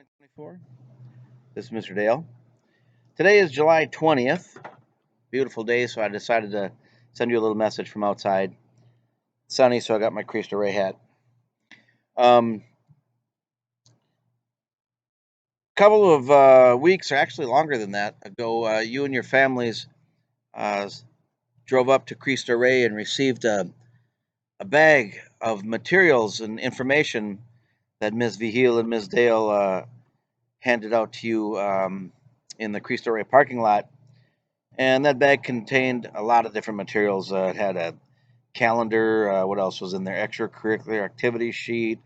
2024. This is Mr. Dale. Today is July 20th. Beautiful day, so I decided to send you a little message from outside. It's sunny, so I got my Cristo Rey hat. Couple of weeks, or actually longer than that, ago, you and your families uh, drove up to Cristo Rey and received a bag of materials and information that Ms. Vigil and Ms. Dale handed out to you in the Cristo Rey parking lot. And that bag contained a lot of different materials. It had a calendar. What else was in there? Extracurricular activity sheet,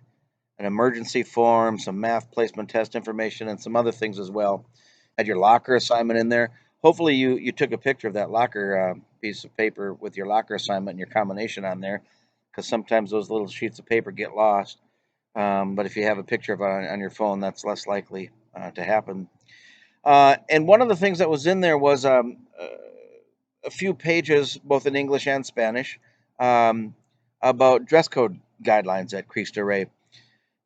an emergency form, some math placement test information, and some other things as well. Had your locker assignment in there. Hopefully, you took a picture of that locker piece of paper with your locker assignment and your combination on there, because sometimes those little sheets of paper get lost. But if you have a picture of it on your phone, that's less likely to happen. And one of the things that was in there was a few pages, both in English and Spanish, um, about dress code guidelines at Cristo Rey.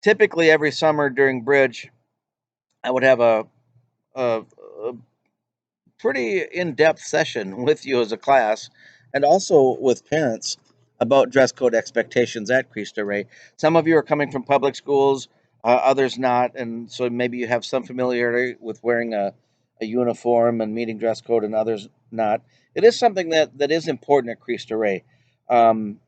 Typically, every summer during Bridge, I would have a pretty in-depth session with you as a class, and also with parents about dress code expectations at Cristo Rey. Some of you are coming from public schools, others not, and so maybe you have some familiarity with wearing a uniform and meeting dress code, and others not. It is something that is important at Cristo Rey. Um,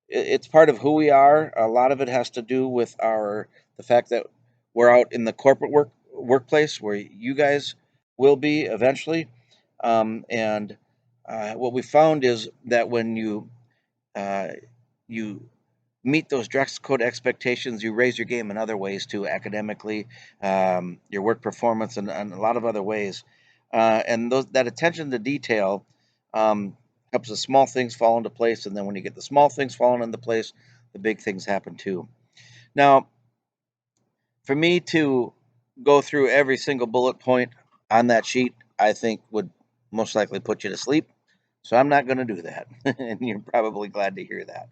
it's part of who we are. A lot of it has to do with the fact that we're out in the corporate workplace where you guys will be eventually. And what we found is that when uh, you meet those dress code expectations, you raise your game in other ways too, academically, your work performance, and a lot of other ways. And that attention to detail um, helps the small things fall into place. And then when you get the small things falling into place, the big things happen too. Now, for me to go through every single bullet point on that sheet, I think would most likely put you to sleep. So I'm not going to do that. And you're probably glad to hear that.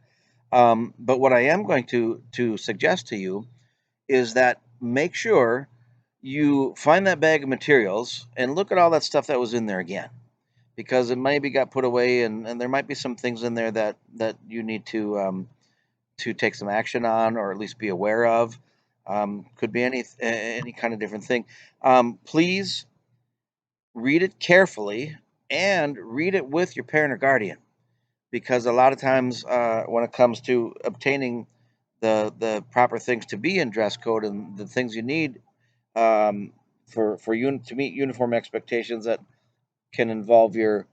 But what I am going to suggest to you is that make sure you find that bag of materials and look at all that stuff that was in there again, because it maybe got put away, and there might be some things in there that you need to take some action on, or at least be aware of. Could be any kind of different thing. Please read it carefully and read it with your parent or guardian, because a lot of times when it comes to obtaining the proper things to be in dress code and the things you need um, for you to meet uniform expectations, that can involve your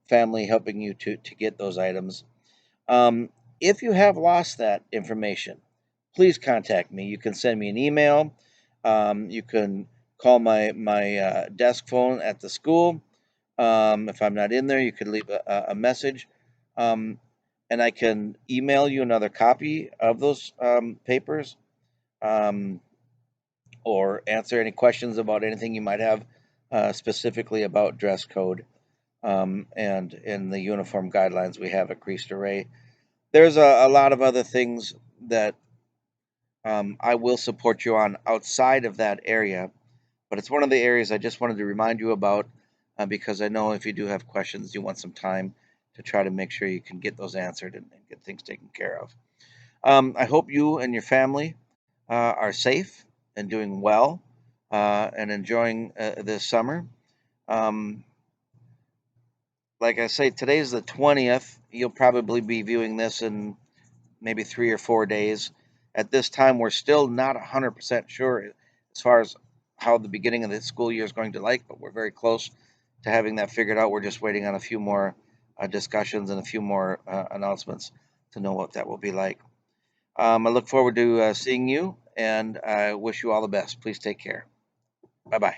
family helping you to get those items. Um, if you have lost that information, please contact me. You can send me an email. You can call my desk phone at the school. If I'm not in there, you could leave a message, um, and I can email you another copy of those papers, um, or answer any questions about anything you might have specifically about dress code and in the uniform guidelines we have at Cristo Rey. There's a lot of other things that I will support you on outside of that area, but it's one of the areas I just wanted to remind you about, because I know if you do have questions, you want some time to try to make sure you can get those answered and get things taken care of. I hope you and your family are safe and doing well and enjoying this summer. Um, like I say, today's the 20th. You'll probably be viewing this in maybe 3 or 4 days. At this time, we're still not 100% sure as far as how the beginning of the school year is going to like, but we're very close to having that figured out. We're just waiting on a few more discussions and a few more announcements to know what that will be like. I look forward to seeing you, and I wish you all the best. Please take care. Bye bye.